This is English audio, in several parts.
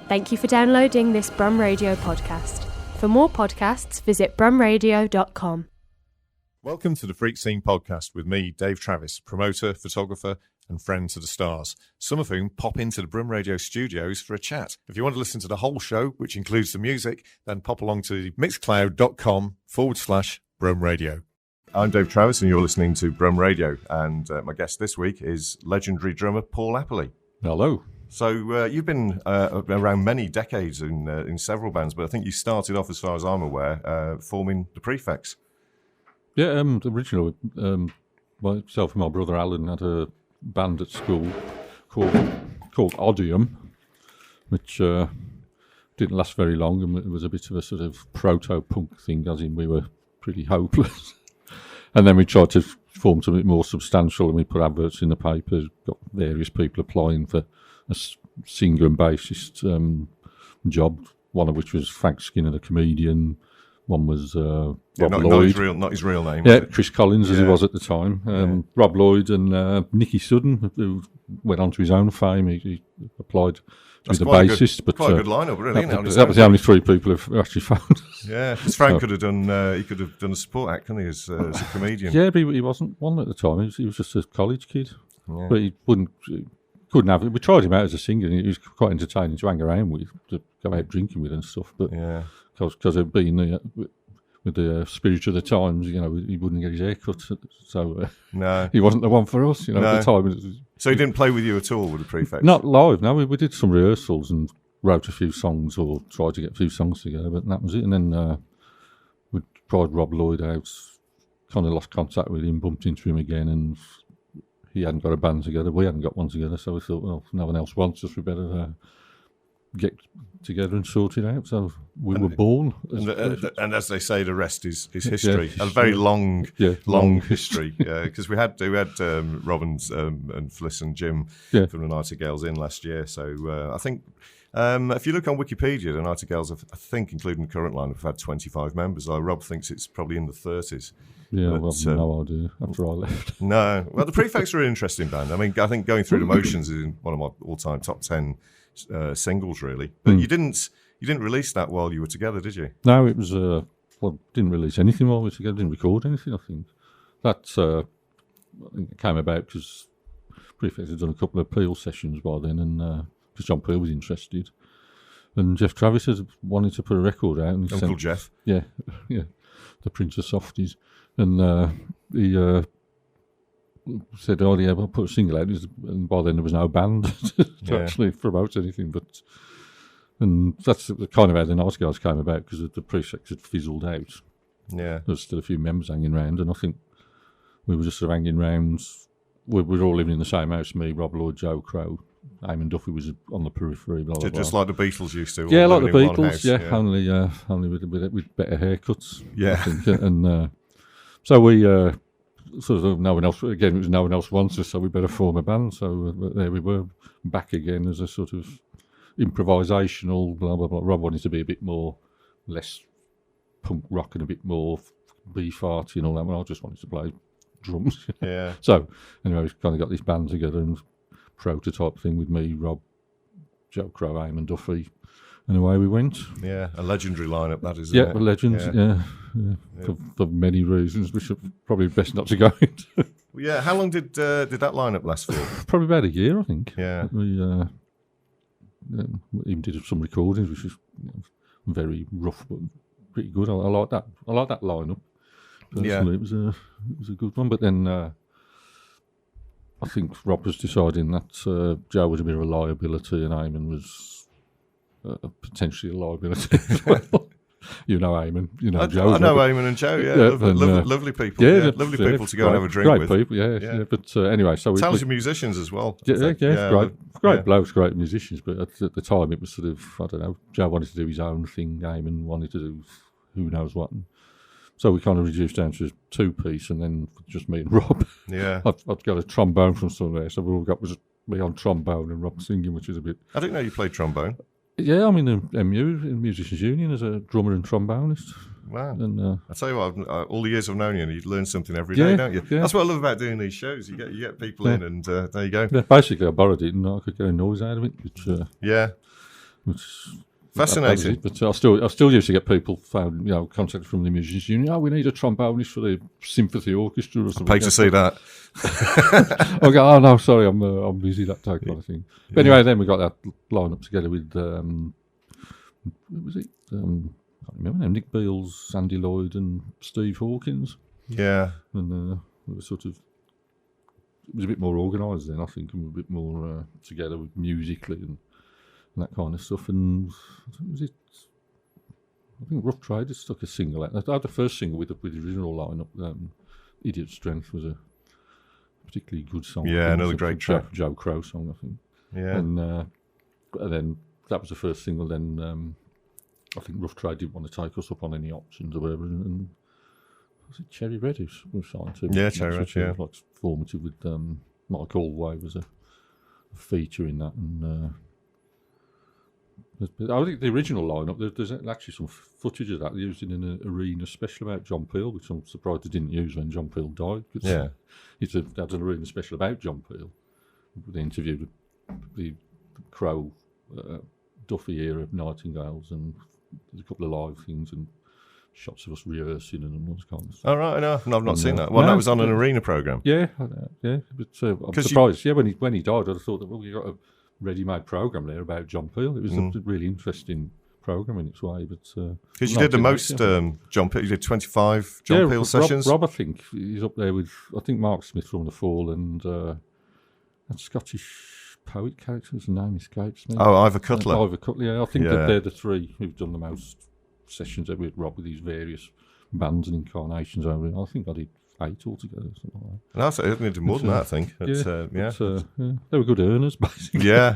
Thank you for downloading this Brum Radio podcast. For more podcasts, visit brumradio.com. Welcome to the Freak Scene podcast with me, Dave Travis, promoter, photographer, and friend to the stars, some of whom pop into the Brum Radio studios for a chat. If you want to listen to the whole show, which includes the music, then pop along to mixcloud.com/Brum Radio. I'm Dave Travis, and you're listening to Brum Radio, and my guest this week is legendary drummer Paul Apperley. Hello. So you've been around many decades in several bands, but I think you started off, as far as I'm aware, forming the Prefects. Yeah, originally, myself and my brother Alan had a band at school called Odium, which didn't last very long, and it was a bit of a sort of proto-punk thing, as in we were pretty hopeless. And then we tried to form something more substantial, and we put adverts in the paper, got various people applying for a singer and bassist job, one of which was Frank Skinner, the comedian. One was Rob Lloyd. Not his real name. Yeah, Chris Collins, as he was at the time. Rob Lloyd and Nicky Sudden, who went on to his own fame. He applied to be the bassist. Quite a good lineup, really. That was the only three people who actually found us. Yeah, because Frank could have done a support act, couldn't he, as a comedian? Yeah, but he wasn't one at the time. He was just a college kid. Yeah. But he couldn't have it. We tried him out as a singer, and he was quite entertaining to hang around with, to go out drinking with and stuff. But because of being with the spirit of the times, he wouldn't get his hair cut. So no, he wasn't the one for us, at the time. So he didn't play with you at all with the Prefects? Not live, no. We did some rehearsals and wrote a few songs, or tried to get a few songs together, but that was it. And then we tried Rob Lloyd out, kind of lost contact with him, bumped into him again, and he hadn't got a band together, we hadn't got one together, so we thought, well, if no one else wants us, we better get together and sort it out. So we were born. And as they say, the rest is history. A very long history. Because we had Rob and Fliss and Jim from the Nightingales in last year. So I think if you look on Wikipedia, the Nightingales, I think, including the current lineup, have had 25 members. Rob thinks it's probably in the 30s. Yeah, but, I've no idea after I left. No. Well, the Prefects are an interesting band. I mean, I think Going Through the Motions is one of my all-time top 10 singles, really. But you didn't release that while you were together, did you? No, it was didn't release anything while we were together. Didn't record anything. I think that I think it came about because Prefects had done a couple of Peel sessions by then, and because John Peel was interested, and Jeff Travis had wanted to put a record out. And Uncle Jeff, yeah, the Prince of Softies, and he said, "Oh yeah, I'll put a single out." And by then there was no band to actually promote anything. And that's kind of how the Nice Guys came about, because the Prefects had fizzled out. Yeah, there was still a few members hanging around, and I think we were just sort of hanging around. We were all living in the same house. Me, Rob Lloyd, Joe Crow, Eamon Duffy was on the periphery. Blah, blah, just blah. like the Beatles used to. Yeah, like the Beatles. Yeah, only with better haircuts. Yeah, I think. And so we. Sort of no one else. Again, it was no one else wants us, so we better form a band. So there we were, back again as a sort of improvisational blah blah blah. Rob wanted to be a bit less punk rock and a bit more beef-arty and all that. Well, I just wanted to play drums. Yeah. So anyway, we kind of got this band together and prototype thing with me, Rob, Joe Crow, Eamon Duffy. And away we went. Yeah, a legendary lineup, that is. Yeah, a legend, yeah. For many reasons, which are probably best not to go into. Well, yeah, how long did that lineup last for? Probably about a year, I think. Yeah. We even did some recordings, which was very rough, but pretty good. I like that. I like that lineup. Personally, it was a good one. But then I think Rob was deciding that Joe was a bit of a liability, and Eamon was potentially a liability as well. You know Eamon, you know Joe. I know Eamon and Joe, lovely people. Yeah, lovely people to go and have a drink with. Great people, yeah. But anyway, so talented musicians as well. Great blokes, great musicians. But at the time, it was sort of, I don't know, Joe wanted to do his own thing, Eamon wanted to do who knows what. And so we kind of reduced down to a two-piece, and then just me and Rob. Yeah. I'd got a trombone from somewhere, so all we got was me on trombone and Rob singing, which is a bit... I didn't know you played trombone. Yeah, I'm in the MU, in Musicians Union, as a drummer and trombonist. Wow. And, I tell you what, all the years I've known you, you learn something every day, don't you? Yeah. That's what I love about doing these shows. You get people in, and there you go. Yeah, basically, I borrowed it, and I could get a noise out of it. Which, Fascinating. But I still used to get people contacted from the musicians union. Oh, we need a trombonist for the symphony orchestra or something. I pay to see that. I go, oh no, sorry, I'm busy, that type kind of thing. But anyway, then we got that line up together with what was it? I can't remember now. Nick Beals, Andy Lloyd, and Steve Hawkins. Yeah, and it was it was a bit more organised then, I think, and a bit more together with musically and that kind of stuff. And was it? I think Rough Trade had stuck a single out. I had the first single with the original lineup. Idiot Strength was a particularly good song. Yeah, another great track. Joe Crow song, I think. Yeah. And then that was the first single. Then I think Rough Trade didn't want to take us up on any options or whatever. And was it Cherry Red who was signed to? Yeah, Cherry Red, yeah. Like formative with Mike Allway was a feature in that. And I think the original lineup, there's actually some footage of that used in an arena special about John Peel, which I'm surprised they didn't use when John Peel died. Yeah. That's an arena special about John Peel. They interviewed the Crow, Duffy era of Nightingales, and there's a couple of live things and shots of us rehearsing and all those kind of stuff. Oh, right, no, I've not seen that. Well, that was on an arena programme. Yeah. But I'm surprised. When he died, I thought that, you got a ready-made programme there about John Peel. It was a really interesting programme in its way. Because you did the most John Peel, you did 25 John Peel sessions. Rob, I think, he's up there with, I think, Mark Smith from The Fall and that Scottish poet character, his name escapes me. Oh, Ivor Cutler. Ivor Cutler, yeah. I think that they're the three who've done the most sessions with Rob with these various bands and incarnations over it. I think I did 8 altogether, something like that. No, I think I did more than that, I think. They were good earners, basically. Yeah.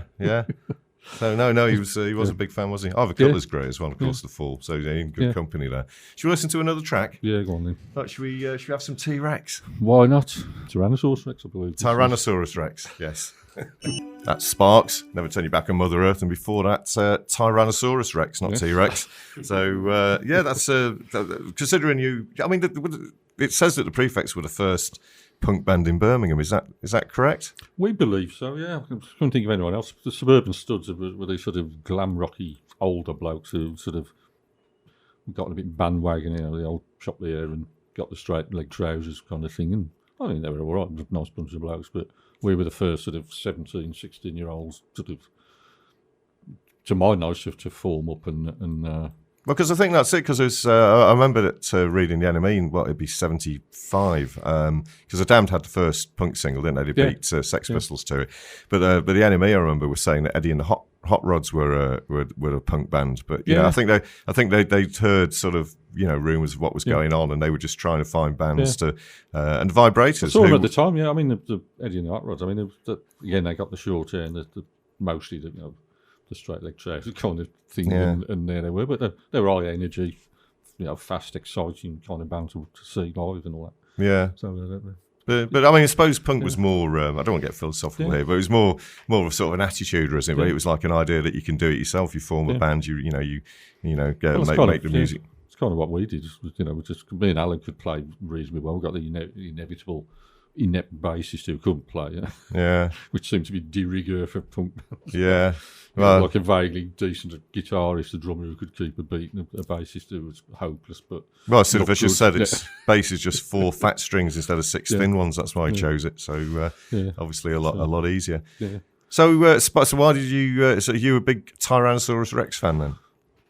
So no, he was a big fan, wasn't he? Ivor Cutler's great as well, of course, The Fall. So he's in good company there. Should we listen to another track? Yeah, go on then. Right, should we have some T-Rex? Why not? Tyrannosaurus Rex, I believe. Tyrannosaurus Rex, yes. That's Sparks, Never Turn Your Back on Mother Earth, and before that, Tyrannosaurus Rex, not T-Rex. So, that's considering you. I mean, it says that the Prefects were the first punk band in Birmingham. Is that correct? We believe so. Yeah, I couldn't think of anyone else. The Suburban Studs were these sort of glam rocky older blokes who sort of got a bit bandwagon, the old chop the hair and got the straight leg trousers kind of thing. And I think they were all right, nice bunch of blokes, but we were the first sort of 17, 16-year-olds sort of, to my knowledge, to form up and because I think that's it. Because I remember reading the NME, it'd be 75. Because the Damned had the first punk single, didn't they? They beat Sex Pistols to it. But the NME, I remember, was saying that Eddie and the Hot Rods were a punk band. But I think they'd heard sort of rumours of what was going on, and they were just trying to find bands to and Vibrators. I saw them at the time. Yeah, I mean the Eddie and the Hot Rods. I mean again, they got the short hair and mostly the straight leg trousers kind of thing, and there they were. But they were high energy, fast, exciting kind of band to see live and all that. Yeah. So, but I mean, I suppose punk was more. I don't want to get philosophical here, but it was more of a sort of an attitude, wasn't it? But it was like an idea that you can do it yourself. You form a band. You make the music. It's kind of what we did. Me and Alan could play reasonably well. We got the inevitable inept bassist who couldn't play, which seemed to be de rigueur for punk bands. Yeah. Well, like a vaguely decent guitarist, a drummer who could keep a beat, and a bassist who was hopeless. But Sid Vicious said bass is just 4 fat strings instead of 6 thin ones. That's why he chose it. So obviously a lot easier. Yeah. So why did you? So you were a big Tyrannosaurus Rex fan then?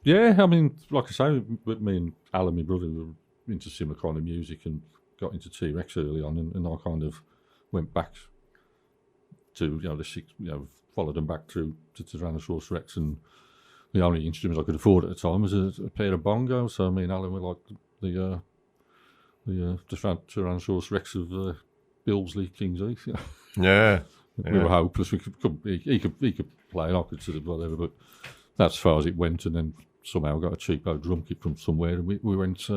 Yeah, I mean, like I say, me and Alan, my brother, were into similar kind of music and got into T-Rex early on, and I kind of went back to followed them back to Tyrannosaurus Rex, and the only instruments I could afford at the time was a pair of bongos. So me and Alan were like the Tyrannosaurus Rex of Billsley, King's Heath. Yeah. We were hopeless. He could play, and I could sort of whatever, but that's as far as it went. And then somehow got a cheapo drum kit from somewhere, and we went.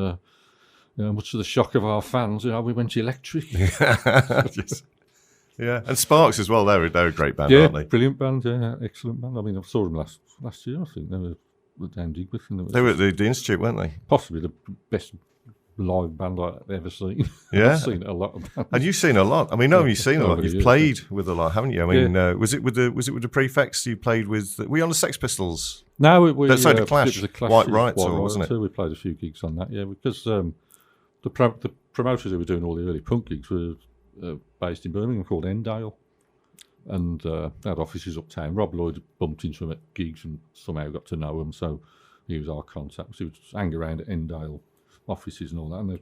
Much to the shock of our fans, we went electric. Yes. Yeah, and Sparks as well. They're a great band, aren't they? Brilliant band. Yeah, excellent band. I mean, I saw them last year. I think they were down Digbeth. They were at the Institute, weren't they? Possibly the best live band I've ever seen. Yeah. I've seen a lot of bands. And you've seen a lot. I mean, no, you've seen a lot. You've years, played with a lot, haven't you? I mean, was it with the Prefects you played with? Were you on the Sex Pistols? No, The Clash. It was a Clash. White Right tour, wasn't it? Too. We played a few gigs on that, yeah, because the promoters who were doing all the early punk gigs were based in Birmingham, called Endale, and they had offices uptown. Rob Lloyd bumped into them at gigs and somehow got to know them, so he was our contact. So he would just hang around at Endale offices and all that, and there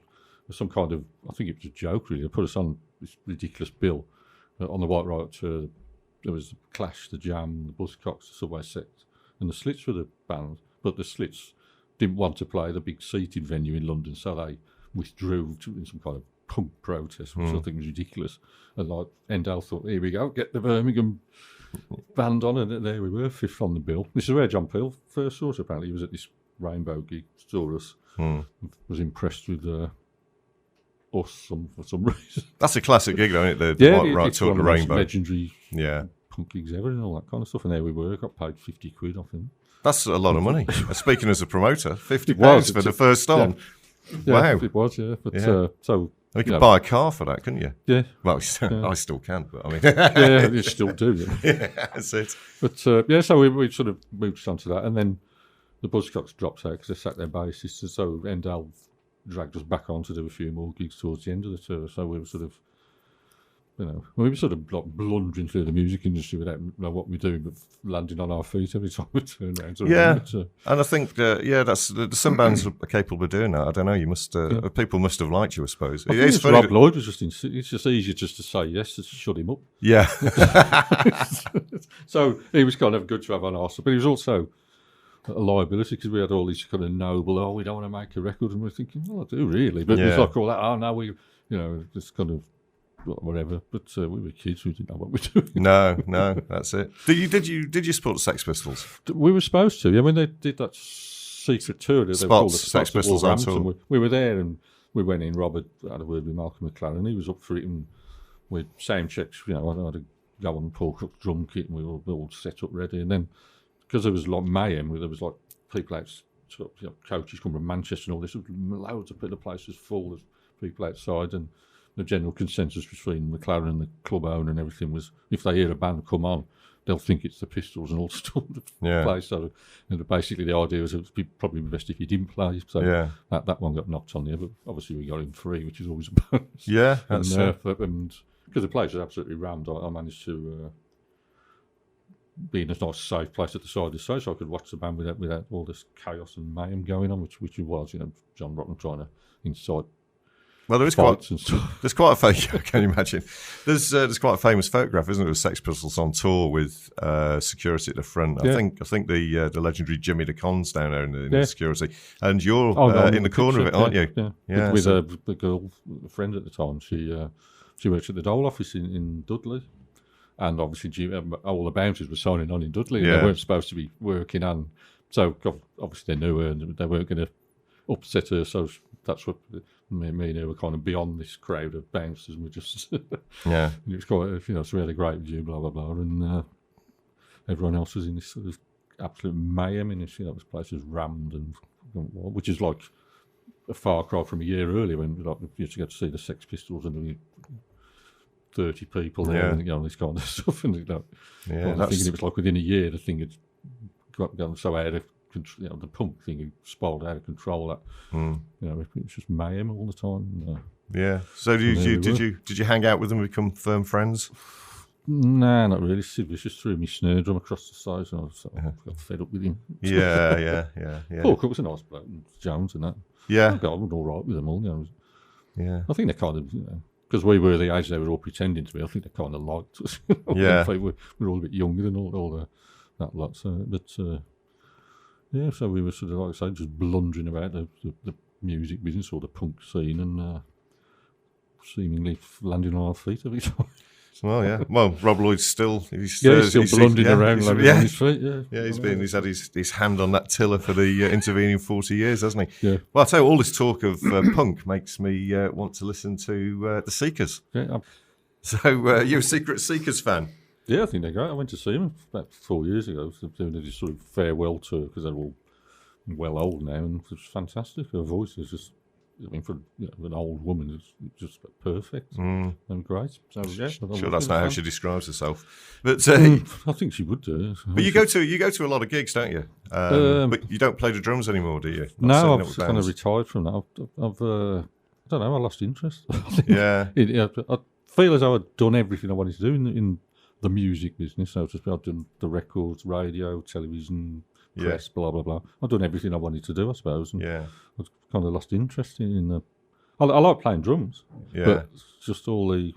was some kind of, I think it was a joke really, they put us on this ridiculous bill on the White Right tour. There was the Clash, the Jam, the Buzzcocks, the Subway Sect, and the Slits were the band, but the Slits didn't want to play the big seated venue in London, so they withdrew in some kind of punk protest, which I think was ridiculous. And like Endale thought, here we go, get the Birmingham band on, and there we were, fifth on the bill. This is where John Peel first saw us, apparently. He was at this Rainbow gig, saw us, was impressed with us for some reason. That's a classic gig, though, isn't it? The White Right tour, the Rainbow. Legendary punk gigs ever and all that kind of stuff. And there we were, got paid 50 quid off him. That's a lot of money. Speaking as a promoter, £50 for the first on. Yeah, Wow. it was, yeah. But so you could buy a car for that, couldn't you? Yeah. Well, I still can, but I mean, yeah, you still do. Yeah, that's it. But so we sort of moved on to that, and then the Buzzcocks dropped out because they sacked their bassist, and so Endale dragged us back on to do a few more gigs towards the end of the tour. So we were sort of, we were sort of like blundering through the music industry without knowing what we're doing, but landing on our feet every time we turn around. And I think, that's some bands are capable of doing that. I don't know. You must, people must have liked you, I suppose. It's funny. Rob Lloyd was it's just easier just to say yes, to shut him up. Yeah. So he was kind of good to have on our side, but he was also a liability because we had all these kind of noble, we don't want to make a record, and we're thinking, well, I do really, but it's like all that, no, we, just kind of whatever. But we were kids, we didn't know what we were doing. No, that's it. Did you support the Sex Pistols? We were supposed to. Yeah, when they did that secret tour, they called the Sex Pistols on tour. We were there, and we went in. Robert had a word with Malcolm McLaren. He was up for it, and with sound checks. I had to go on Paul Cook's drum kit, and we were all set up ready. And then because there was like mayhem, there was like people out, coaches come from Manchester and all this. Loads of the place was full of people outside, and the general consensus between McLaren and the club owner and everything was, if they hear a band come on, they'll think it's the Pistols and all storm the place. So basically the idea was it would probably be best if you didn't play. So that one got knocked on there, but obviously we got in free, which is always a bonus. Yeah, that's and because the place was absolutely rammed, I managed to be in a nice safe place at the side of the stage, so I could watch the band without all this chaos and mayhem going on, which it was, John Rotten trying to incite. Well, there's quite a can you imagine? There's quite a famous photograph, isn't it, of Sex Pistols on tour with security at the front. I think the legendary Jimmy DeCon's down there in the security, and you're in the corner of it, aren't you? Yeah. With a girl, a friend at the time. She works at the Dole office in Dudley, and obviously all the bouncers were signing on in Dudley, and they weren't supposed to be working on. So obviously they knew her, and they weren't going to upset her. So that's what. Me and her were kind of beyond this crowd of bouncers, and we just and it was quite so we had a great view, blah blah blah, and everyone else was in this sort of absolute mayhem in this. This place was rammed, and which is like a far cry from a year earlier when you used to get to see the Sex Pistols and there were 30 people there, and this kind of stuff, and I'm thinking it was like within a year the thing had gone so out of. The punk thing had spiraled out of control. It was just mayhem all the time. So did you hang out with them and become firm friends? Nah, not really. Sid was just threw me snare drum across the sides, and I got fed up with him. Yeah. Paul Cook was a nice bloke, and Jones and that. Yeah, I got on all right with them all. Yeah, I think they kind of because we were the age they were all pretending to be. I think they kind of liked us. We're all a bit younger than all that lot. So, but. So we were sort of, like I say, just blundering about the music business or the punk scene and seemingly landing on our feet every time. Well, yeah. Well, Rob Lloyd's still blundering around landing on his feet. He's had his hand on that tiller for the intervening 40 years, hasn't he? Yeah. Well, I'll tell you, all this talk of punk makes me want to listen to the Seekers. Yeah. So you're a secret Seekers fan? Yeah, I think they're great. I went to see them about 4 years ago. Doing this sort of farewell tour because they're all well old now, and it was fantastic. Her voice is just I mean, for an old woman, it's just perfect and great. So yeah, sure that's not how she describes herself, but I think she would do. But you go to a lot of gigs, don't you? But you don't play the drums anymore, do you? No, I've kind of retired from that. I've I don't know. I lost interest. Yeah. I feel as though I'd done everything I wanted to do in the music business. So to speak, I've done the records, radio, television, press, blah blah blah. I've done everything I wanted to do, I suppose. And I've kind of lost interest in. I like playing drums, but it's just all the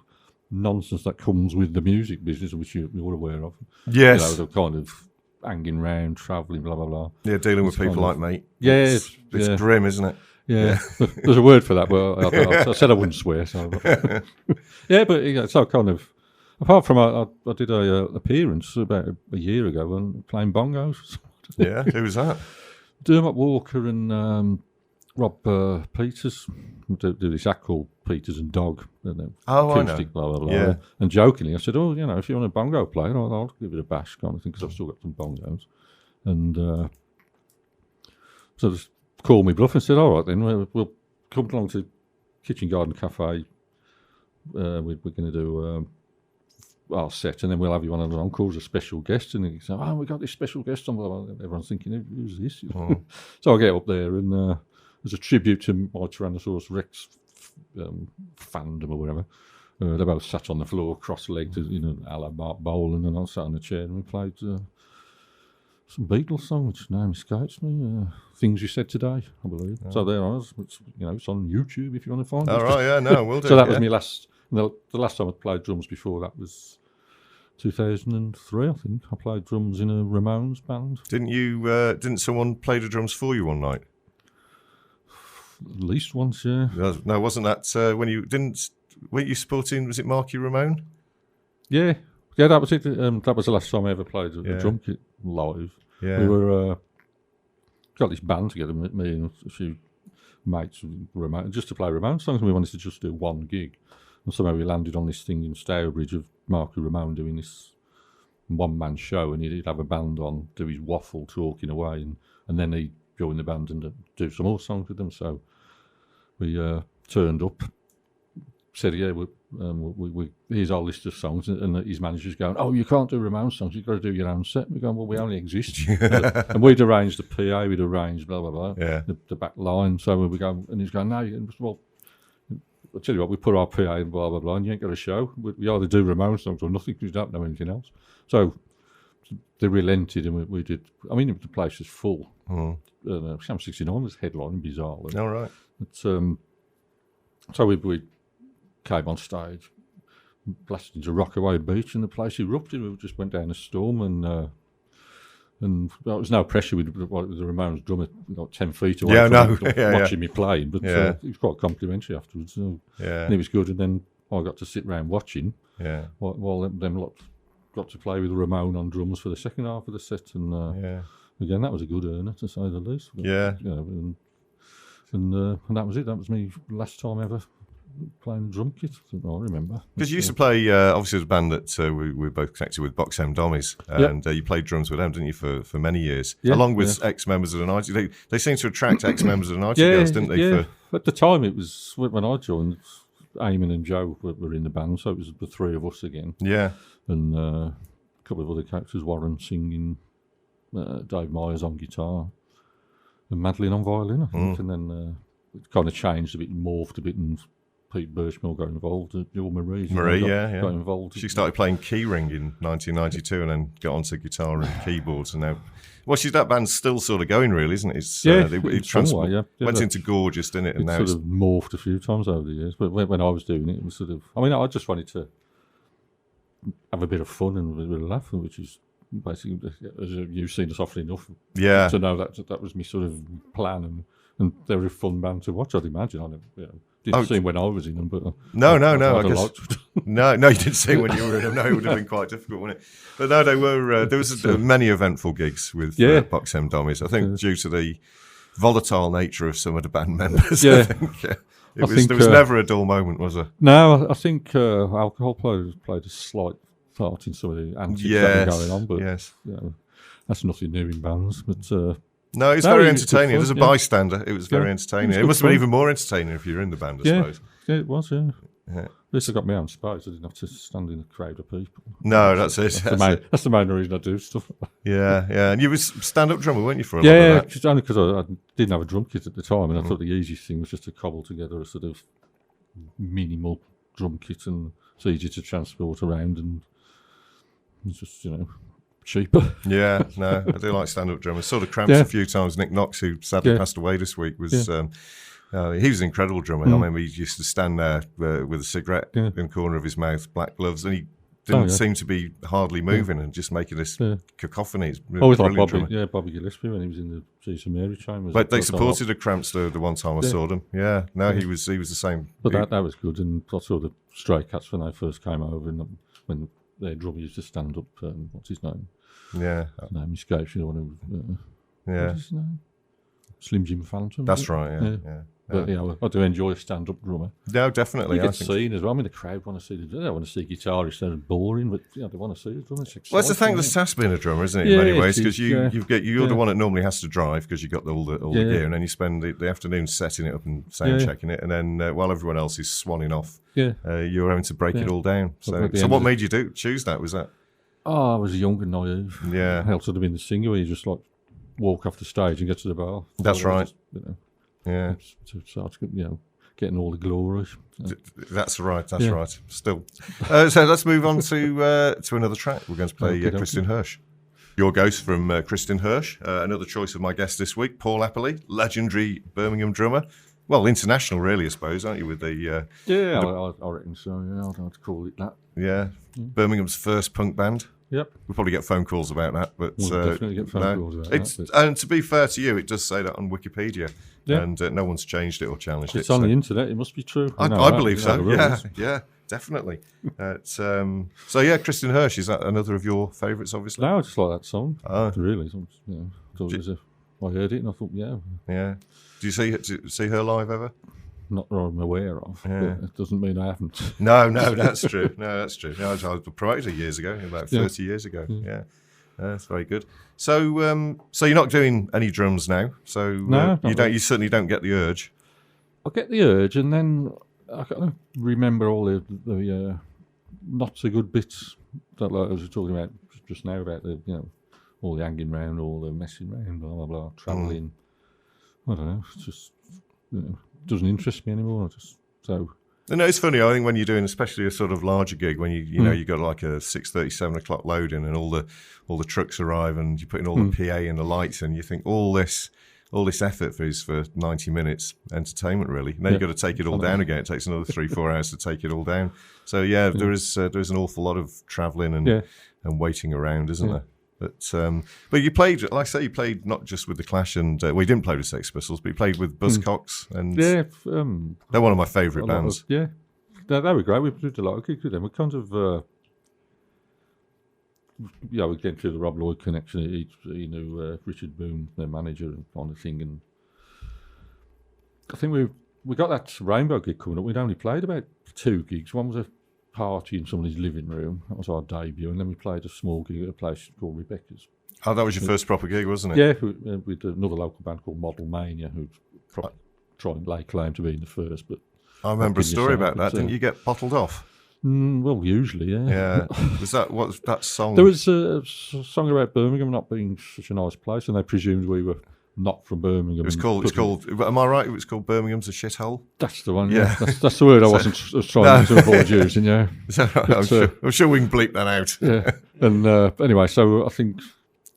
nonsense that comes with the music business, which you're aware of. Yes, the kind of hanging around, travelling, blah blah blah. Yeah, dealing with people like me. Yeah, it's grim, isn't it? Yeah, there's a word for that, but I said I wouldn't swear. So, yeah, but so kind of. Apart from I did a appearance about a year ago and playing bongos. Yeah, who was that? Dermot Walker and Rob Peters do this act called Peters and Dog. Acoustic, I know. Blah blah blah. Yeah. And jokingly, I said, "Oh, if you want a bongo player, I'll give it a bash," kind of thing, because I've still got some bongos. And so just called me bluff and said, "All right, then we'll come along to Kitchen Garden Cafe. We're going to do." Our set, and then we'll have you on an encore as a special guest. And he said, "Oh, we got this special guest on." Everyone's thinking, "Who's this?" So I get up there, and as a tribute to my Tyrannosaurus Rex fandom or whatever, they both sat on the floor, cross-legged, a la Mark Bolan, and I sat on the chair, and we played some Beatles song, which name escapes me. Things You Said Today, I believe. Oh. So there I was. It's on YouTube if you want to find it. All right, yeah, no, we'll do. So that was my last. The last time I played drums before that was 2003, I think. I played drums in a Ramones band. Didn't someone play the drums for you one night? At least once, yeah. No, wasn't that when you weren't you supporting? Was it Marky Ramone? Yeah, that was it. That was the last time I ever played a drum kit live. Yeah, we were got this band together, me and a few mates, just to play Ramones songs, and we wanted to just do one gig. And somehow we landed on this thing in Stourbridge of Marky Ramone doing this one-man show, and he'd have a band on, do his waffle, talking away, and then he'd join the band and do some more songs with them. So we turned up, said, "Yeah, we here's our list of songs," and his manager's going, "Oh, you can't do Ramone songs, you've got to do your own set." We're going, "Well, we only exist." And we'd arranged the PA, we'd arranged blah, blah, blah, the back line. So we go, and he's going, "No, well, I'll tell you what, we put our PA in blah, blah, blah, and you ain't got a show. We either do Ramone songs or nothing, because you don't know anything else." So they relented, and we did. I mean, the place was full. Sam 69 was headlining, bizarrely. All right. But, so we came on stage, blasted into Rockaway Beach, and the place erupted. We just went down a storm, and there was no pressure with the Ramones drummer 10 feet away watching me playing, but it was quite complimentary afterwards. And it was good, and then I got to sit around watching while them lot got to play with Ramone on drums for the second half of the set, and again, that was a good earner, to say the least. But, and that was it. That was me last time ever playing a drum kit. I remember. Because you used to play, obviously, the band that we were both connected with, Box M Dommies, and you played drums with them, didn't you, for many years? Along with ex-members of the Nightingales. They seemed to attract ex-members of the Nightingales, didn't they? Yeah. At the time, it was when I joined, Eamon and Joe were in the band, so it was the three of us again. Yeah. And a couple of other characters, Warren singing, Dave Myers on guitar, and Madeline on violin, I think. And then it kind of changed a bit, morphed a bit, and Pete Birchmill got involved. Marie got involved. She started playing keyring in 1992, and then got onto guitar and keyboards, and now, that band's still sort of going, really, isn't it? It's, it went into Gorgeous, didn't it? And now sort of morphed a few times over the years. But when I was doing it, it was sort of. I mean, I just wanted to have a bit of fun and a bit of laugh, which is basically, as you've seen us often enough, to know that was my sort of plan, and they were a fun band to watch. I'd imagine. Didn't see when I was in them, but no. I guess no, you didn't see when you were in them. No, it would have been quite difficult, wouldn't it? But no, they were. There was many eventful gigs with Box M Dommies. I think due to the volatile nature of some of the band members. I think there was never a dull moment, was there? No, I think alcohol played a slight part in some of the antics that were going on, but that's nothing new in bands. But No, it's very entertaining. As a bystander, it was very entertaining. It must have been even more entertaining if you were in the band, I suppose. Yeah, it was, yeah. At least I got my own space. I didn't have to stand in a crowd of people. No, that's it. That's the main reason I do stuff. Yeah. And you were stand-up drummer, weren't you, for a lot of that? Only because I didn't have a drum kit at the time, and I thought the easiest thing was just to cobble together a sort of minimal drum kit, and it's easy to transport around, and it's just, cheaper. Yeah, no, I do like stand-up drummers. Sort of cramps a few times. Nick Knox, who sadly passed away this week, was... he was an incredible drummer. I remember he used to stand there with a cigarette in the corner of his mouth, black gloves, and he didn't seem to be hardly moving and just making this cacophony. It's really always like Bobby Gillespie when he was in the Jesus Mary Chambers. But they supported the Cramps the one time I saw them. Yeah, no, he was the same. But that was good, and I saw the Stray Cats when they first came over, and when their drummer used to stand up. What's his name? Yeah, his name escapes me. Yeah, what's his name? Slim Jim Phantom. That's right. Yeah. But I do enjoy a stand-up drummer. No, definitely. You get seen as well. I mean, the crowd want to see they don't want to see guitarists. They're boring, but they want to see a drummer. Well, it's the thing. The SAS being a drummer, isn't it? In many ways, because you're the one that normally has to drive because you've got all the gear, and then you spend the afternoon setting it up and sound checking it, and then while everyone else is swanning off, you're having to break it all down. So what made you choose that? Was that? Oh, I was young and naive. Yeah, I sort of been the singer where you just like walk off the stage and get to the bar. That's right. Yeah, to start, getting all the glory. That's right. That's right. Still, so let's move on to another track. We're going to play Kristin Hirsch. Your Ghost from Kristin Hirsch. Another choice of my guest this week, Paul Apperley, legendary Birmingham drummer. Well, international, really, I suppose, aren't you? With the I reckon so. Yeah, I'd call it that. Yeah, Birmingham's first punk band. Yep. We'll probably get phone calls about that, but we'll definitely get phone calls about that. And to be fair to you, it does say that on Wikipedia, and no one's changed it or challenged it. It's on the internet. It must be true. I believe so. Yeah, definitely. So Kristin Hirsch, is that another of your favourites? Obviously. No, I just like that song. Really, I heard it and I thought, yeah. Do you see her live ever? Not that I'm aware of. Yeah. But it doesn't mean I haven't. No, that's true. No, I promoted her years ago, about 30 years ago. Yeah. That's very good. So you're not doing any drums now. So you certainly don't get the urge. I get the urge, and then I kind of remember all the not so good bits that I was talking about just now about the all the hanging round, all the messing around, blah blah blah, travelling. I don't know. It's just doesn't interest me anymore. No, it's funny. I think when you're doing, especially a sort of larger gig, when you got like a 6:30, 7 o'clock loading, and all the trucks arrive, and you put in all the PA and the lights, and you think all this effort is for 90 minutes entertainment, really. And then you've got to take it all down again. It takes another 3-4 hours to take it all down. So there is an awful lot of travelling and waiting around, isn't there? But you played, like I say, you played not just with the Clash, and you didn't play with Sex Pistols, but you played with Buzzcocks, and they're one of my favourite bands. They were great. We did a lot of gigs with them. We kind of, we get through the Rob Lloyd connection. He knew Richard Boone, their manager, and kind of thing. And I think we got that Rainbow gig coming up. We'd only played about 2 gigs. One was a party in somebody's living room. That was our debut, and then we played a small gig at a place called Rebecca's. Oh, that was your first proper gig, wasn't it? Yeah, with another local band called Model Mania, who'd try and lay claim to being the first. But I remember a story about that. Didn't you get bottled off? Well, usually, yeah. Yeah. What was that song? There was a song about Birmingham not being such a nice place, and they presumed we were not from Birmingham. It's called. Am I right? It was called Birmingham's a shithole. That's the one. Yeah, that's the word I wasn't trying to avoid using. Yeah, I'm sure we can bleep that out. Yeah, and anyway, so I think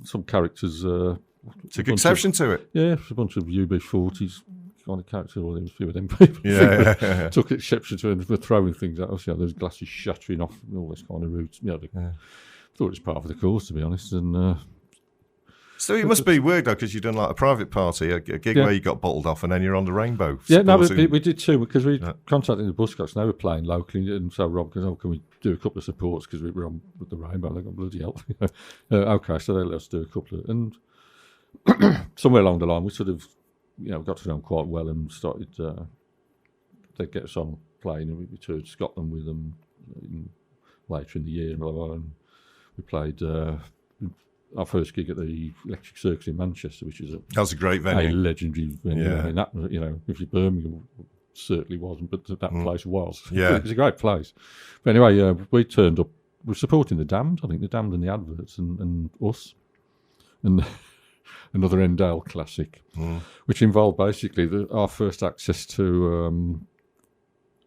some characters took exception to it. Yeah, it's a bunch of UB40s kind of characters. Or there was a few of them people. Yeah. Took exception to it and were throwing things at us. Those glasses shattering off and all this kind of routes. Thought it was part of the course, to be honest, and. So it must be weird though, because you've done like a private party, a gig where you got bottled off, and then you're on the Rainbow. Yeah, no, we did too, because we contacted the Buzzcocks. They were playing locally, and so Rob goes, "Can we do a couple of supports?" Because we were on with the Rainbow. They got bloody hell. Okay, so they let us do a couple of, and somewhere along the line, we sort of, got to know them quite well, and started. They get us on playing, and we toured Scotland with them later in the year, and blah blah. And we played. our first gig at the Electric Circus in Manchester, which is that was a great venue, a legendary venue. Yeah. I mean, that, if you're Birmingham, certainly wasn't, but that place was. Yeah. It was a great place. But anyway, we turned up. We're supporting the Damned. I think the Damned and the Adverts and us and another Endale classic, which involved basically our first access to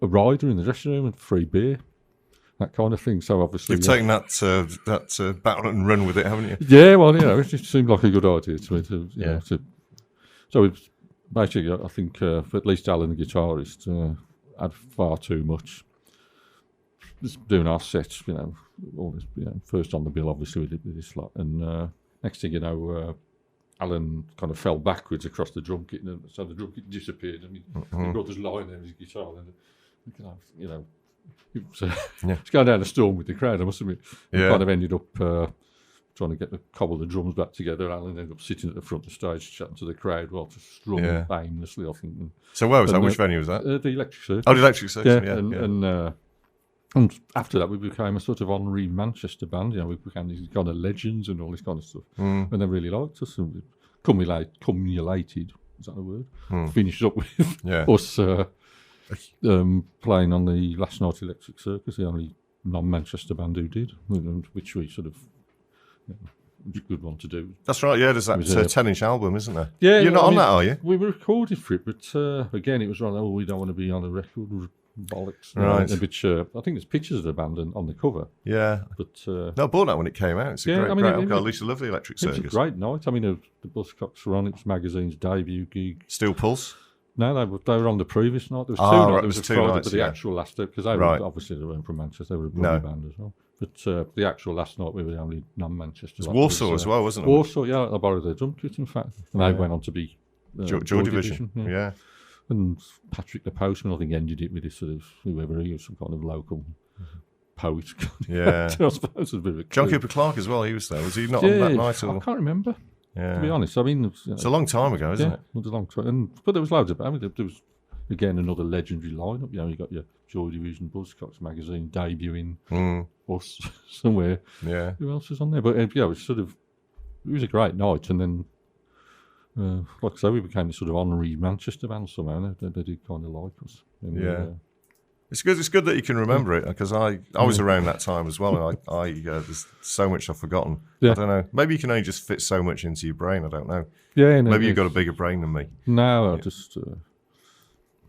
a rider in the dressing room and free beer. That kind of thing. So obviously, you've taken that battle and run with it, haven't you? Yeah, well, it just seemed like a good idea to me. So it's basically, I think, for at least Alan, the guitarist, had far too much. Just doing our sets, all this, first on the bill, obviously with this lot, and next thing you know, Alan kind of fell backwards across the drum kit, and so the drum kit disappeared, and his brother's lying there with his guitar, and it's going down a storm with the crowd. I must admit, we kind of ended up trying to cobble the drums back together. Alan ended up sitting at the front of the stage, chatting to the crowd while just strumming aimlessly, I think. So where was that? Which venue was that? The Electric Circus. Oh, the Electric Circus. And after that, we became a sort of honorary Manchester band. We became these kind of legends and all this kind of stuff. And they really liked us. And cumulated, is that a word? Finished up with us playing on the last night Electric Circus, the only non-Manchester band who did, which we sort of a good one to do. That's right, yeah, there's that 10-inch album, isn't there? Yeah. You're not on that, are you? We were recorded for it, but again, it was right, we don't want to be on a record, bollocks. Right. Which I think there's pictures of the band on the cover. Yeah. But no, I bought that when it came out. It's a great album. I used to love the Electric Circus. It was a great night. I mean, the Buzzcocks were on. It was Magazine's debut gig. Steel Pulse? No, they were on the the night. There was two nights. Right, there was a two Friday, nights, but the actual last day, because they were obviously they weren't from Manchester, they were a Brummy band as well. But the actual last night, we were the only non-Manchester. It was Warsaw as well, wasn't it? Warsaw, yeah. I borrowed their drum kit, in fact. And they went on to be Joy Division. Yeah. And Patrick the Postman, I think, ended it with this sort of whoever he was, some kind of local poet. Yeah. I suppose it was a bit of a John Cooper Clarke as well, he was there. Was he not on that night? I can't remember. Yeah. To be honest, I mean, it's a long time ago, isn't it? It was a long time. But there was loads of. I mean, there was again another legendary lineup. You got your Joy Division, Buzzcocks Magazine debuting, us somewhere. Yeah. Who else was on there? But it was sort of. It was a great night, and then, like I say, we became a sort of honorary Manchester band somehow. They did kind of like us. And, It's good. It's good that you can remember it, because I was around that time as well, and I there's so much I've forgotten. Yeah. I don't know. Maybe you can only just fit so much into your brain. I don't know. Yeah. No, maybe you've got a bigger brain than me. No, I just.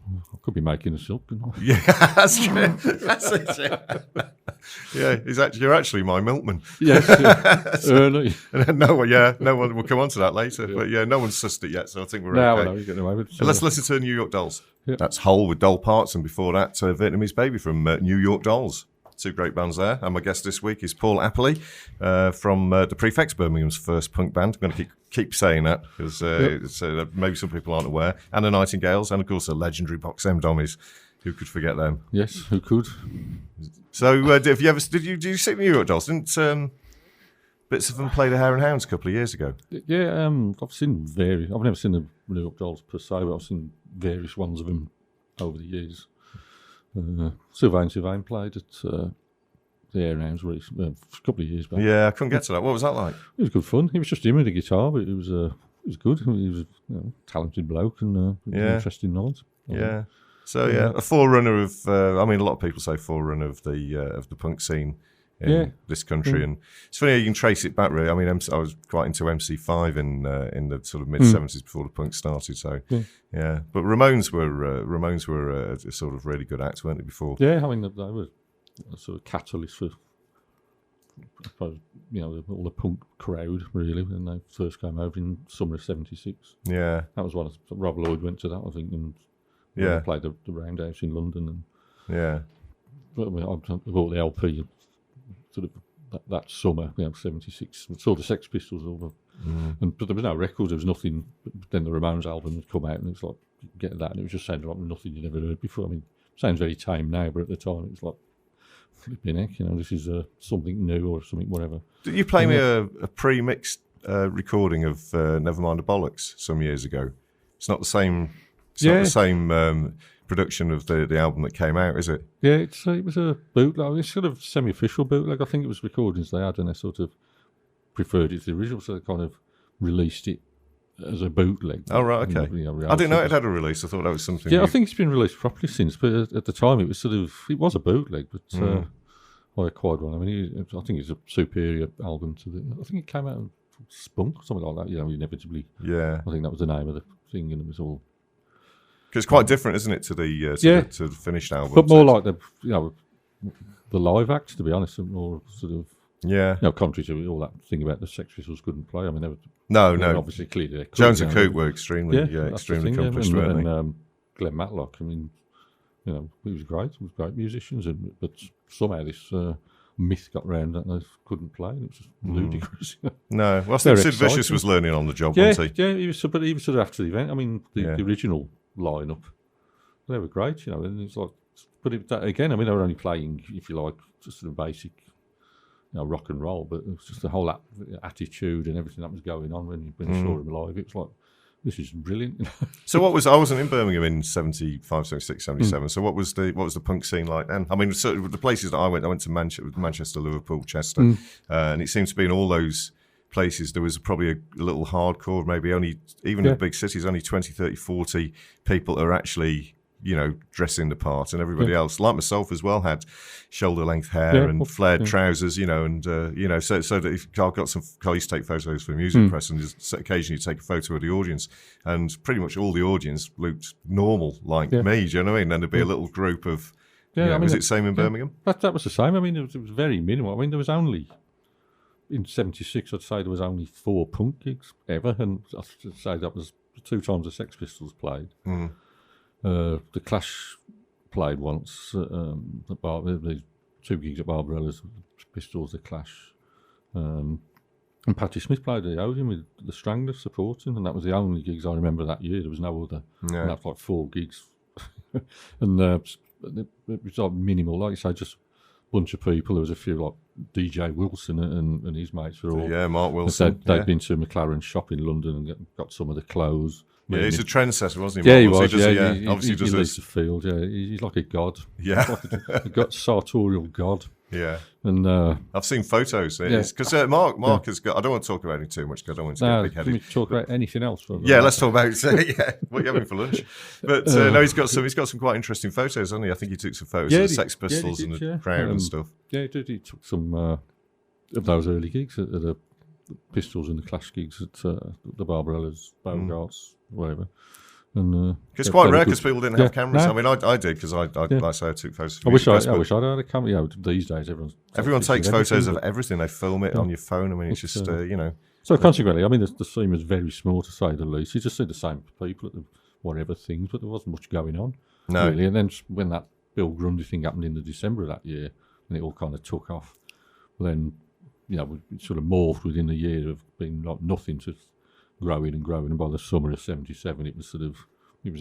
I could be making this up, couldn't I? Yeah, that's true. That's it. Yeah, you're actually my milkman. Yes. No one will come on to that later. Yeah. But no one's sussed it yet, so I think we're okay. No, you're getting away with it. Let's listen to New York Dolls. Yeah. That's Hole with Doll Parts, and before that, Vietnamese Baby from New York Dolls. Two great bands there. And my guest this week is Paul Apperley from the Prefects, Birmingham's first punk band. I'm going to keep saying that because maybe some people aren't aware. And the Nightingales, and of course the legendary Box M Dommies. Who could forget them? Yes, who could? So, did you see New York Dolls? Didn't bits of them play the Hare and Hounds a couple of years ago? Yeah, I've seen various. I've never seen the New York Dolls per se, but I've seen various ones of them over the years. Sylvain played at the Hare and Hounds a couple of years back. Yeah, I couldn't get to that. What was that like? It was good fun. He was just him with the guitar, but it was good. He was a talented bloke and an interesting night. Yeah. So a forerunner of. I mean, a lot of people say forerunner of the punk scene in this country, and it's funny how you can trace it back. Really, I mean, I was quite into MC5 in the sort of mid '70s before the punk started. So but Ramones were a sort of really good act, weren't they? Before, I mean, they were a sort of catalyst for, I suppose, all the punk crowd really when they first came over in summer of '76. Yeah, that was one. Rob Lloyd went to that, I think, and played the Roundhouse in London, and but I bought the LP sort of that summer, '76. I saw the Sex Pistols over, but there was no records. There was nothing. But then the Ramones album had come out, and it was like get that, and it was just sounding like nothing you'd ever heard before. I mean, it sounds very tame now, but at the time it was like flipping heck. This is something new or something whatever. Did you play me a pre-mixed recording of Nevermind the Bollocks some years ago? It's not the same. It's not the same production of the album that came out, is it? Yeah, it was a bootleg. It's sort of semi-official bootleg. I think it was recordings they had, and they sort of preferred it to the original, so they kind of released it as a bootleg. Oh, right, okay. I didn't know it had a release. I thought that was something. Yeah, I think it's been released properly since, but at the time it was it was a bootleg, but I acquired one. I mean, I think it's a superior album to I think it came out of Spunk or something like that, inevitably. Yeah. I think that was the name of the thing, and it was all... Because it's quite different, isn't it, to the finished album? But more like the live acts, to be honest, and more sort of... Yeah. Contrary to all that thing about the Sex Pistols couldn't play. I mean, they were obviously clearly... Jones and Coote were extremely accomplished, weren't they? And Glenn Matlock, I mean, he was great. He was great musicians, but somehow this myth got round that they couldn't play, and it was just ludicrous. No, well, Sid Vicious was learning on the job, wasn't he? Yeah, he was. But he was sort of after the event. I mean, the original lineup, they were great, and it's like, but again, I mean, they were only playing, if you like, just sort of basic, rock and roll, but it was just the whole attitude and everything that was going on when you saw him live. It was like, this is brilliant. So I wasn't in Birmingham in 75, 76, 77. So what was the punk scene like then? I mean, so the places that I went to Manchester, Liverpool, Chester, and it seems to be in all those places there was probably a little hardcore, maybe only, even in the big cities, only 20, 30, 40 people are actually, dressing the part, and everybody else, like myself as well, had shoulder-length hair and flared trousers, and so that if I used to take photos for the music press, and just occasionally take a photo of the audience, and pretty much all the audience looked normal, like me. Do you know what I mean? And there'd be a little group of. I mean, was it the same in Birmingham? That was the same. I mean, it was very minimal. I mean, there was only in '76. I'd say there was only 4 punk gigs ever, and I'd say that was 2 times the Sex Pistols played. The Clash played once at the 2 gigs at Barbarella's, Pistols, the Clash, and Patti Smith played at the Odeon with the Stranglers supporting, and that was the only gigs I remember that year. There was no other. Yeah. And that's like 4 gigs, and it was like minimal, like you say, just a bunch of people. There was a few like DJ Wilson and his mates were all. Mark Wilson. They'd been to McLaren's shop in London and got some of the clothes. Yeah, he's a trendsetter, wasn't he? Yeah, he was. He leads the field. Yeah, he's like a god. Yeah, a god, sartorial god. Yeah, and I've seen photos. Because Mark has got. I don't want to talk about him too much because I don't want to get big-headed. Can we talk about anything else? Let's talk about what you're having for lunch. But no, he's got some quite interesting photos, hasn't he? I think he took some photos of the Sex Pistols and the crowd and stuff. Yeah, he did. He took some of those early gigs at the Pistols and the Clash gigs at the Barbarellas, Bogarts, whatever. And it's quite rare because people didn't have cameras. No. I mean, I did because like I say, I took photos. I wish I'd had a camera. These days, everyone takes photos of everything. They film it on your phone. I mean, it's just So consequently, I mean, the scene was very small to say the least. You just see the same people at the whatever things, but there wasn't much going on. No. Really. And then when that Bill Grundy thing happened in the December of that year, and it all kind of took off, then. We sort of morphed within a year of being like nothing to growing and growing. And by the summer of '77, it was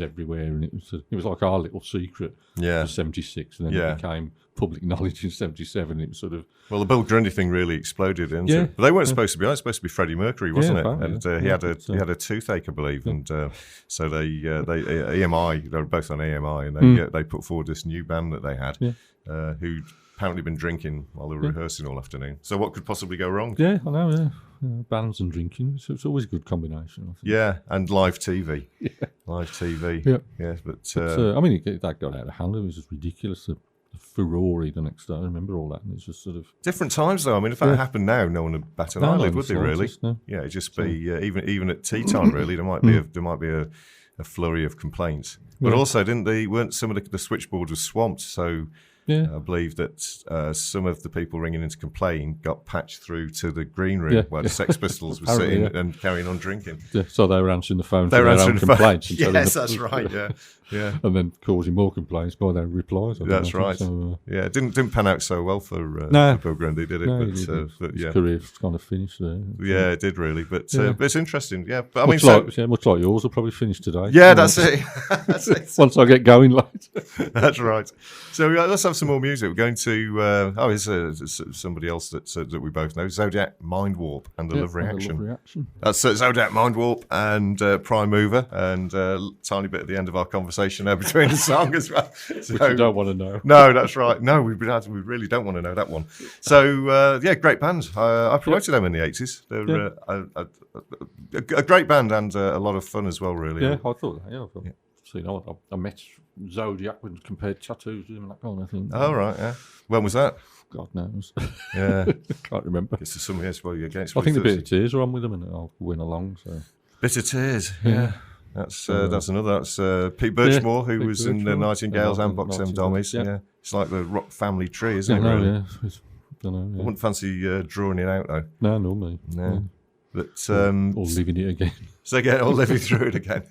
everywhere, and it was like our little secret for '76, and then it became public knowledge in '77. It was sort of the Bill Grundy thing really exploded, didn't it? But they weren't supposed to be. It was supposed to be Freddie Mercury, wasn't it? And he had a toothache, I believe, and so they EMI. They were both on EMI, and they put forward this new band that they had, who'd apparently been drinking while they were rehearsing all afternoon. So what could possibly go wrong? Yeah, I know, yeah. Bands and drinking, so it's always a good combination, I think. Yeah, and live TV. Live TV. Yeah, but I mean, that got out of hand. It was just ridiculous. The furore the next day, I remember all that, and it's just sort of... Different times, though. I mean, if that happened now, no one would bat an eyelid, would they, really? No. Yeah, it'd just be, even at tea time, really, there might be a flurry of complaints. But also, weren't some of the switchboard was swamped, so... Yeah. I believe that some of the people ringing in to complain got patched through to the green room where the Sex Pistols were sitting and carrying on drinking. Yeah, so they were answering the phone for their own complaints. Yes, that's right, yeah. And then causing more complaints by their replies. That's right. So, it didn't pan out so well for Bill Grundy, did it? No, his career's kind of finished there. Yeah, it did really, but it's interesting, yeah. But much like yours will probably finish today. Yeah, that's it. Once I get going late. That's right. So let's have some more music. We're going to it's somebody else that we both know, Zodiac Mind Warp and the Love Reaction. That's Zodiac Mind Warp and Prime Mover, and a tiny bit at the end of our conversation. conversation there between the song as well. So, which you don't want to know. No, that's right. No, we really don't want to know that one. So, great band. I promoted them in the 80s. They're a great band and a lot of fun as well, really. Yeah, I thought that. Yeah, so, I met Zodiac when compared tattoos and that kind of thing. Oh, right, yeah. When was that? God knows. Yeah. Can't remember. It's some years well you're against. I think the Bitter Tears are on with them and I'll win along. So Bitter Tears, yeah. That's another. That's Pete Birchmore, who was in the Nightingales and Boxham Dommies. Yeah. It's like the rock family tree, isn't it? Really? Yeah. I wouldn't fancy drawing it out though. No, normally. No. But or living it again. So again, or living through it again.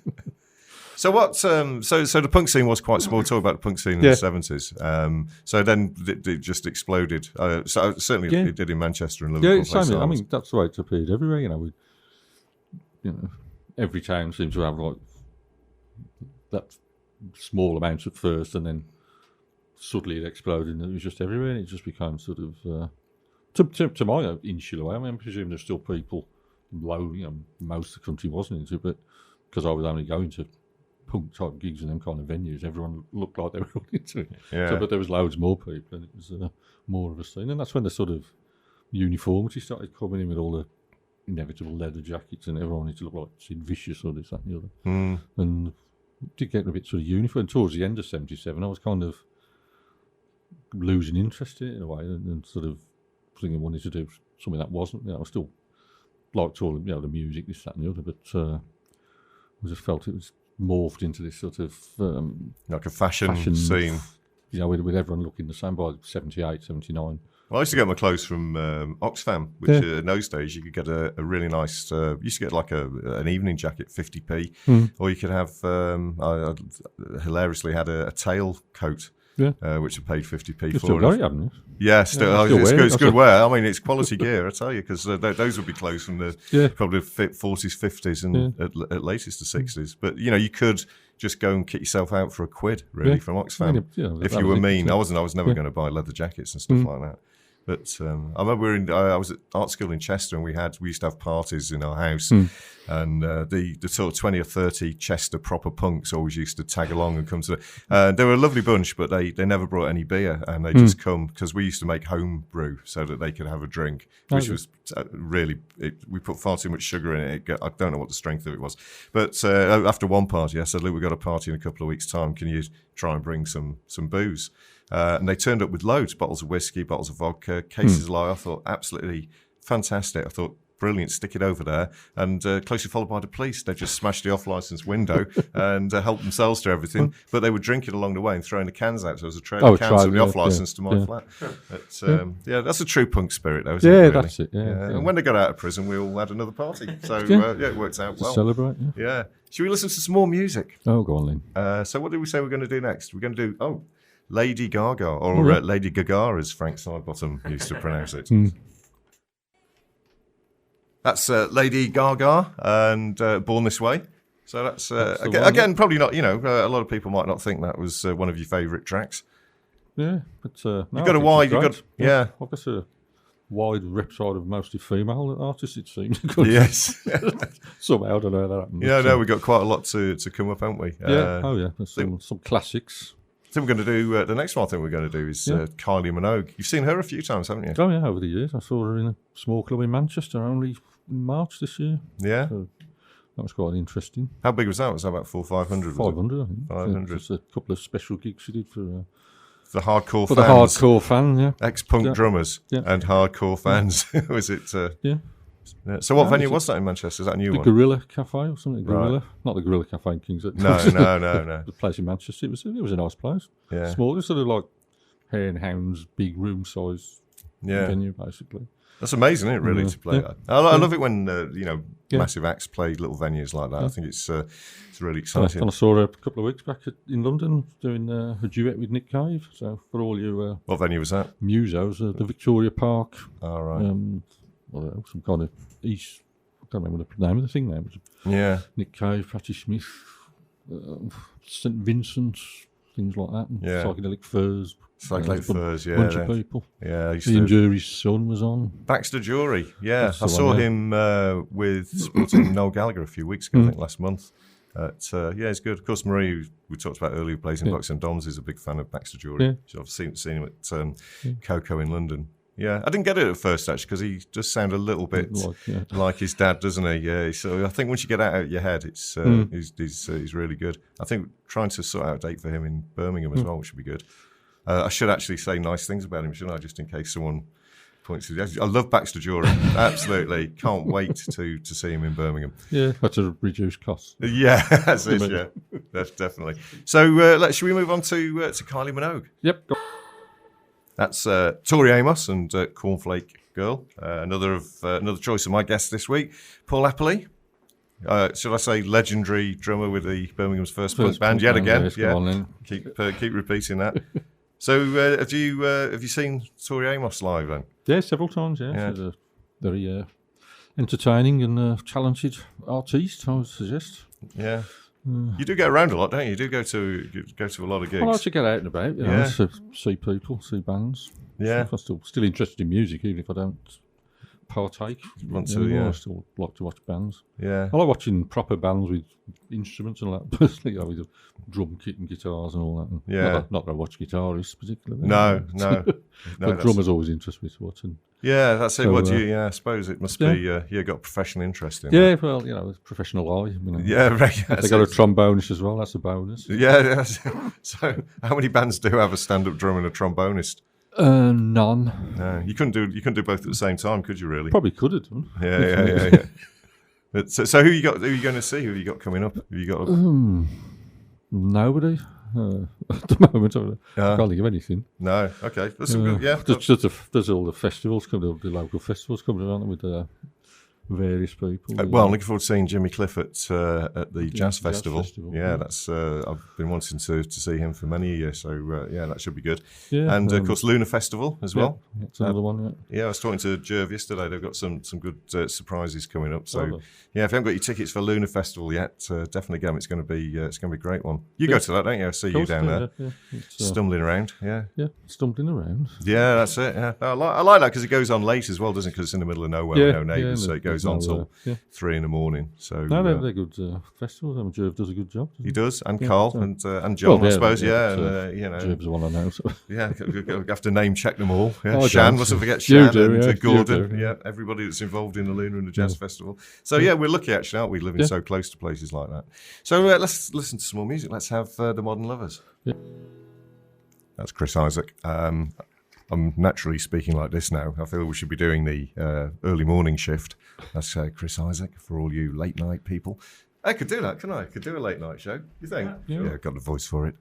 So what? So the punk scene was quite small. Talk about the punk scene in the 70s. So then it just exploded. So certainly it did in Manchester and Liverpool. Yeah, same. I mean, that's the way it's appeared everywhere. You know, every town seems to have like that small amount at first, and then suddenly it exploded, and it was just everywhere. And it just became sort of to my insular way. I mean, I presume there's still people low. You know, most of the country wasn't into it, but because I was only going to punk type gigs and them kind of venues, everyone looked like they were all into it. Yeah. So, but there was loads more people, and it was more of a scene. And that's when the sort of uniformity started coming in with all the inevitable leather jackets, and everyone wanted to look like Sid Vicious or this, that, and the other. And it did get a bit sort of uniform. Towards the end of '77, I was kind of losing interest in it in a way, and sort of thinking I wanted to do something that wasn't. You know, I still liked all the music, this, that, and the other, but I just felt it was morphed into this sort of like a fashion scene. You know, with everyone looking the same by 78, 79. Well, I used to get my clothes from Oxfam, which in those days you could get a really nice. You used to get like an evening jacket, 50p, or you could have. I hilariously had a tail coat. Which I paid 50p for. Still got it, haven't you? Yeah, still it's good wear. I mean, it's quality gear, I tell you, because those would be clothes from the probably 40s, 50s, and at latest the 60s. But you could just go and kit yourself out for £1, really, from Oxfam. If you were mean, I was never going to buy leather jackets and stuff like that. But I remember I was at art school in Chester, and we used to have parties in our house, and the sort of 20 or 30 Chester proper punks always used to tag along and come to. They were a lovely bunch, but they never brought any beer, and they just come because we used to make home brew so that they could have a drink, which was really. We put far too much sugar in it. I don't know what the strength of it was, but after one party, I said, "Look, we've got a party in a couple of weeks' time. Can you try and bring some booze?" And they turned up with loads, bottles of whiskey, bottles of vodka, cases of lye. I thought, absolutely fantastic. I thought, brilliant, stick it over there. And closely followed by the police. They just smashed the off-licence window and helped themselves to everything. But they were drinking along the way and throwing the cans out. So there was a trail of cans from the off-licence to my flat. But, that's a true punk spirit, though, isn't it? Yeah, really? that's it. Yeah. And when they got out of prison, we all had another party. So, it worked out well. To celebrate, Yeah. Should we listen to some more music? Oh, go on, then. So what did we say we're going to do next? We're going to do, Lady Gaga, or Lady Gaga, as Frank Sidebottom used to pronounce it. That's Lady Gaga and Born This Way. So that's again, probably not. A lot of people might not think that was one of your favourite tracks. Yeah, but you've got a wide. I've got a wide repertoire of mostly female artists. It seems. Yes. Somehow I don't know how that happened. Yeah, no, we've got quite a lot to come up, haven't we? There's some classics. I think we're going to do the next one. I think we're going to do is Kylie Minogue. You've seen her a few times, haven't you? Oh yeah, over the years. I saw her in a small club in Manchester only in March this year. Yeah, so that was quite interesting. How big was that? Was that about 400 or 500? 500, I think. 500. Just a couple of special gigs she did for the hardcore for fans. The hardcore fan, ex-punk drummers and hardcore fans. Was it? So what venue was that in Manchester? Is that a new one? The Gorilla Cafe or something? Gorilla, not the Gorilla Cafe in Kings. No. The place in Manchester. It was a nice place. Yeah. Small, it was sort of like Hare and Hounds, big room size venue, basically. That's amazing, isn't it, really, to play that? I love it when, massive acts play little venues like that. I think it's really exciting. I saw her a couple of weeks back in London doing a duet with Nick Cave. So for all you... what venue was that? Musos, the Victoria Park. All right. Some kind of East... I can't remember the name of the thing now. Yeah. Nick Cave, Patti Smith, St Vincent's, things like that. And Psychedelic Furs. Psychedelic Furs, yeah. Bunch of people. Yeah. Ian Jury's son was on. Baxter Jury, yeah. I saw him with supporting Noel Gallagher a few weeks ago, I think last month. It's good. Of course, Marie, who we talked about earlier, who plays in Bucks and Doms, is a big fan of Baxter Jury. Yeah. I've seen him at Coco in London. Yeah, I didn't get it at first, actually, because he does sound a little bit like his dad, doesn't he? Yeah, so I think once you get out of your head, it's he's really good. I think trying to sort out a date for him in Birmingham as well, which would be good. I should actually say nice things about him, shouldn't I, just in case someone points to I love Baxter Jury, absolutely. Can't wait to see him in Birmingham. Yeah, that's a reduced cost. Yeah, that's it, yeah, that's definitely. So should we move on to Kylie Minogue? Yep. That's Tori Amos and Cornflake Girl. Another choice of my guest this week, Paul Apperley. Should I say legendary drummer with the Birmingham's first punk band yet again? Yeah, keep repeating that. So have you seen Tori Amos live then? Yeah, several times. Yeah. She's a very entertaining and talented artiste, I would suggest. Yeah. You do get around a lot, don't you? You do go to a lot of gigs. I like to get out and about, to see people, see bands. Yeah. I'm still interested in music, even if I don't partake. I still like to watch bands. Yeah. I like watching proper bands with instruments and all that, personally, with a drum kit and guitars and all that. And not that I watch guitarists particularly. No. But drummers always interest me to watch. Yeah, that's it. I suppose it must be you got a professional interest in it. Yeah, well, a professional eye. Yeah, right. They got a trombonist as well, that's a bonus. Yeah. So how many bands do have a stand-up drummer and a trombonist? None. No, you couldn't do both at the same time, could you? Really? Probably could have done. Yeah. So who you got? Who are you going to see? Who have you got coming up? Have you got? Nobody. At the moment, I can't think of anything. No. Okay. That's good. Yeah. There's all the festivals coming up, the local festivals coming around with various people. Well, I'm looking forward to seeing Jimmy Cliff at the Jazz Festival. Yeah, that's I've been wanting to see him for many years, so that should be good. Yeah, and of course Lunar Festival as well. That's another one. Yeah, I was talking to Jerv yesterday. They've got some good surprises coming up. So if you haven't got your tickets for Lunar Festival yet, definitely go. It's going to be a great one. You go to that, don't you? I see you down there, stumbling around. Yeah, stumbling around. Yeah, that's it. Yeah, I like that because it goes on late as well, doesn't it? Because it's in the middle of nowhere, with no neighbours, so it goes on till 3 a.m. So they're good festivals. Jerv does a good job. He does, and Carl and John, I suppose. Jerv's the one I know. So. Yeah, you have to name check them all. Yeah. Shan, mustn't forget Shan and Gordon. Yeah, everybody that's involved in the Lunar and the Jazz Festival. So we're lucky actually, aren't we, living so close to places like that. So let's listen to some more music. Let's have the Modern Lovers. Yeah. That's Chris Isaac. I'm naturally speaking like this now. I feel we should be doing the early morning shift. That's Chris Isaac for all you late night people. I could do that, couldn't I? Could do a late night show. You think? Yeah, I've got the voice for it.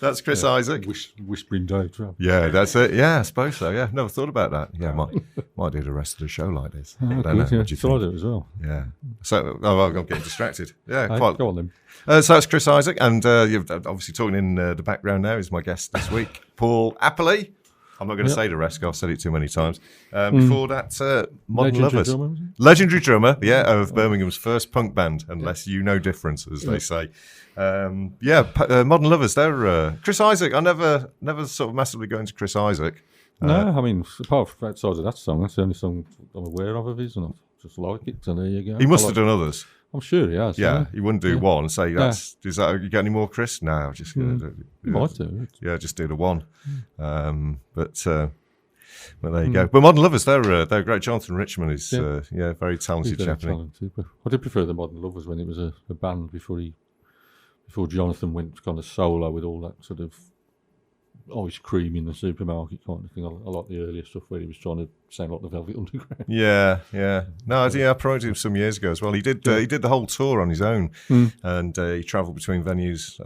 That's Chris Isaac. Whispering Dave Travis. Yeah, that's it. Yeah, I suppose so. Yeah, never thought about that. Yeah, might do the rest of the show like this. I don't know. What do you think? I do as well. Yeah. So I'm getting distracted. Yeah, quite. Go on then. So that's Chris Isaac, and you're obviously talking in the background now is my guest this week, Paul Apperley. I'm not going to say the rest, I've said it too many times. Before that, Modern Lovers. Legendary drummer, of Birmingham's first punk band, unless you know difference, as they say. Modern Lovers, they're Chris Isaac. I never sort of massively go into Chris Isaac. No, I mean, apart from outside of that song, that's the only song I'm aware of his, and I just like it, so there you go. He must have done others. I'm sure he has. Yeah, he wouldn't do one and say, is that, you got any more, Chris? No, I'm just going to do it. You might do. Yeah, just do the one. But there you go. But Modern Lovers, they're great. Jonathan Richmond is very talented chap. I did prefer the Modern Lovers when it was a band before Jonathan went kind of solo with all that sort of ice cream in the supermarket kind of thing. I like the earlier stuff where he was trying to sound like the Velvet Underground. Yeah. No, I promoted him some years ago as well. He did the whole tour on his own, and he travelled between venues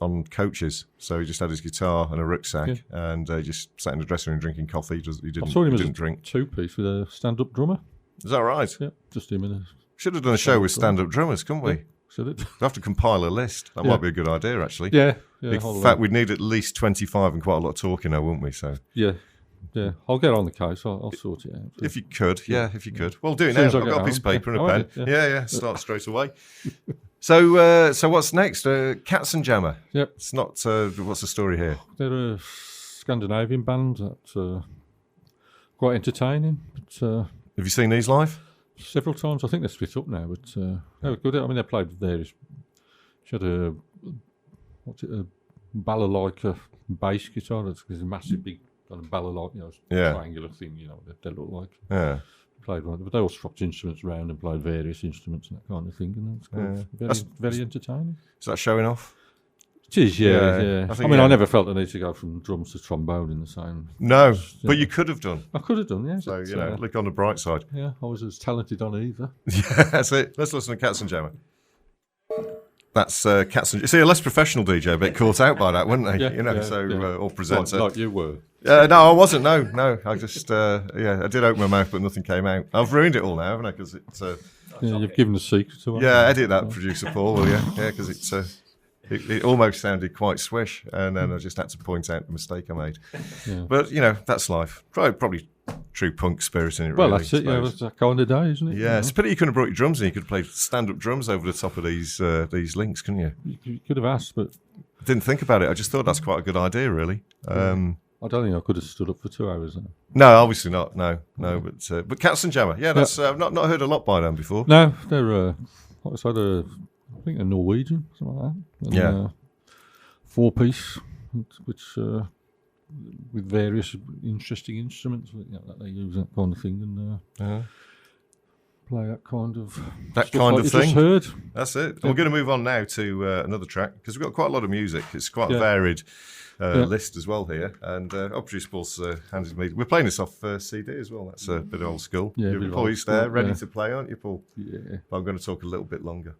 on coaches. So he just had his guitar and a rucksack, and he just sat in the dressing room drinking coffee. I saw him as a drink. Two-piece with a stand-up drummer. Is that right? Yeah, just him in a... Should have done a show with stand-up drummers, couldn't we? Should it? We'll have to compile a list. That might be a good idea, actually. Yeah. In fact, we'd need at least 25 and quite a lot of talking now, wouldn't we? So yeah. I'll get on the case. I'll sort it out. If you could, if you could. Well, do it now. I've got a piece of paper and a pen. Yeah. Start straight away. So what's next? Cats and Jammer. Yep. It's not. What's the story here? They're a Scandinavian band that's quite entertaining. But, have you seen these live? several times. I think they're split up now, but they were good. I mean, they played various. She had a balalaika bass guitar. It's a massive, big kind of balalaika, triangular thing. They look like. Yeah. Played one, but they all swapped instruments around and played various instruments and that kind of thing, and it's very entertaining. Is that showing off? It is, yeah. I mean, I never felt the need to go from drums to trombone in the same. No, but you could have done. I could have done, yeah. So, look on the bright side. Yeah, I was as talented on either. Yeah, that's it. Let's listen to Cats and Jammer. That's Cats and... You see, a less professional DJ a bit caught out by that, wouldn't they? Or presenter. Like you were. No, I wasn't. No. I just, I did open my mouth, but nothing came out. I've ruined it all now, haven't I? Because it's... you've given the secret to it. Yeah, edit that, producer Paul, will you? Yeah, because it's... It almost sounded quite swish, and then I just had to point out the mistake I made. Yeah. But, that's life. Probably true punk spirit in it, well, really. Well, that's it. Yeah, it's that kind of day, isn't it? Yeah, it's a pity you couldn't have brought your drums in. You could play stand-up drums over the top of these links, couldn't you? You could have asked, but... I didn't think about it. I just thought that's quite a good idea, really. I don't think I could have stood up for 2 hours. Though. No, obviously not. No. But Cats and Jammer, that's I've not heard a lot by them before. No, they're I think they're Norwegian, something like that. And, 4-piece, which with various interesting instruments that they use, that kind of thing, and play that kind of thing. Just heard. That's it. And we're going to move on now to another track because we've got quite a lot of music. It's quite a varied list as well here. And producer Paul's handed me. We're playing this off CD as well. That's a bit old school. Yeah, you're poised there, ready to play, aren't you, Paul? Yeah. But I'm going to talk a little bit longer.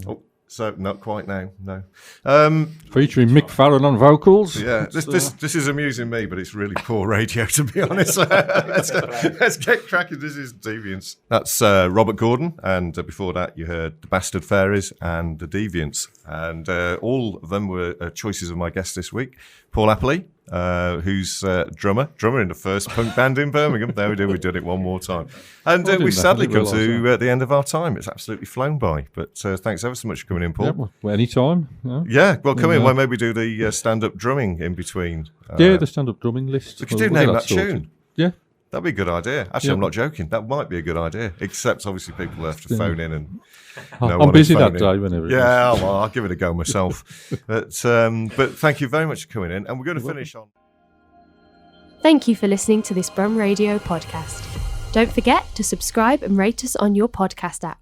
Oh. So not quite now, no. Featuring Mick Farron on vocals. Yeah, this is amusing me, but it's really poor radio, to be honest. Let's get cracking. This is Deviants. That's Robert Gordon, and before that you heard the Bastard Fairies and the Deviants, and all of them were choices of my guest this week, Paul Apperley. Who's drummer in the first punk band in Birmingham. There we do. We did it one more time, and we sadly come to the end of our time. It's absolutely flown by. But thanks ever so much for coming in, Paul. Yeah, any time. Yeah, well, come in. Why maybe do the stand-up drumming in between? The stand-up drumming list. We could do name that tune. Yeah. That'd be a good idea. Actually, I'm not joking. That might be a good idea. Except, obviously, people have to phone in and... I'm busy that day whenever it is. Yeah, well, I'll give it a go myself. But thank you very much for coming in. And we're going to finish on... Thank you for listening to this Brum Radio podcast. Don't forget to subscribe and rate us on your podcast app.